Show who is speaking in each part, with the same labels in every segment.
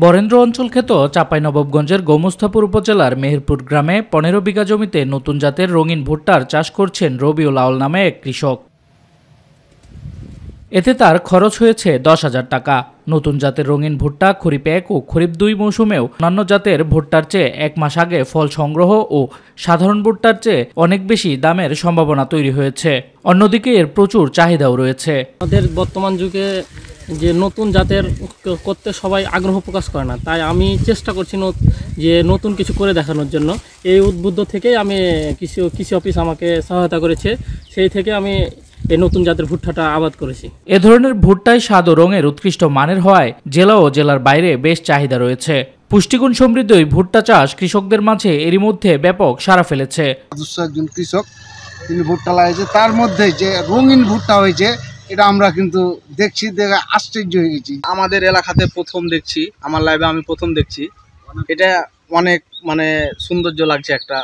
Speaker 1: বরেন্দ্র অঞ্চল খ্যাত চাঁপাইনবাবগঞ্জের গোমস্তাপুর উপজেলার মেহেরপুর গ্রামে ১৫ বিঘা জমিতে নতুন জাতের রঙিন ভুট্টার চাষ করছেন রবিউল আউল নামে এক কৃষক। এতে তার খরচ হয়েছে ১০,০০০ টাকা। নতুন জাতের রঙিন ভুট্টা খরিফ ১ ও খরিফ ২ মৌসুমেও অন্যান্য জাতের ভুট্টার চেয়ে ১ মাস আগে ফল সংগ্রহ ও সাধারণ ভুট্টার চেয়ে অনেক বেশি দামের সম্ভাবনা তৈরি হয়েছে। অন্যদিকে এর প্রচুর চাহিদাও রয়েছে।
Speaker 2: আমাদের বর্তমান যুগে যে নতুন জাতের করতে সবাই আগ্রহ প্রকাশ করে না, তাই আমি চেষ্টা করছি যে নতুন কিছু করে দেখানোর জন্য। এই উদ্বুদ্ধ থেকেই আমি কৃষি অফিস আমাকে সহায়তা করেছে, সেই থেকে আমি এই নতুন জাতের ভুট্টাটা আবাদ করেছি।
Speaker 1: এ ধরনের ভুট্টায় স্বাদ ও রঙের উৎকৃষ্ট মানের হওয়ায় জেলা ও জেলার বাইরে বেশ চাহিদা রয়েছে। পুষ্টিগুণ সমৃদ্ধ এই ভুট্টা চাষ কৃষকদের মাঝে এরই মধ্যে ব্যাপক সাড়া ফেলেছে।
Speaker 3: একজন কৃষক তিনি ভুট্টা লাগিয়েছে, তার মধ্যে যে রঙিন ভুট্টা হয়েছে এটা আমরা কিন্তু দেখছি, দেখে আশ্চর্য হয়ে গেছি।
Speaker 4: আমাদের এলাকাতে প্রথম দেখছি, আমার লাইভে আমি প্রথম দেখছি। এটা অনেক সৌন্দর্য লাগছে, একটা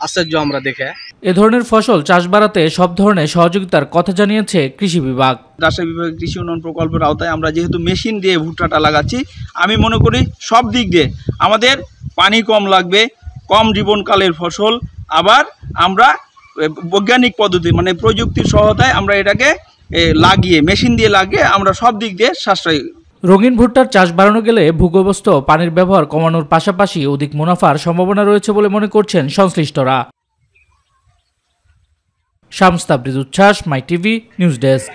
Speaker 4: আশ্চর্য আমরা দেখে।
Speaker 1: এ ধরনের ফসল চাষ বাড়াতে সব ধরনের সহযোগিতার কথা জানিয়েছে কৃষি বিভাগ।
Speaker 5: রাজশাহী বিভাগের কৃষি উন্নয়ন প্রকল্পের আওতায় আমরা যেহেতু মেশিন দিয়ে ভুট্টাটা লাগাচ্ছি, আমি মনে করি সব দিক দিয়ে আমাদের পানি কম লাগবে, কম জীবনকালের ফসল, আবার আমরা বৈজ্ঞানিক পদ্ধতি প্রযুক্তির সহায়তায় আমরা এটাকে লাগিয়ে মেশিন দিয়ে লাগিয়ে আমরা সব দিক দিয়ে সাশ্রয়ী।
Speaker 1: রঙিন ভুট্টার চাষ বাড়ানো গেলে ভূগর্ভস্থ পানির ব্যবহার কমানোর পাশাপাশি অধিক মুনাফার সম্ভাবনা রয়েছে বলে মনে করছেন সংশ্লিষ্টরা। শামস তাবরিজ উচ্ছ্বাস, মাই টিভি নিউজ ডেস্ক।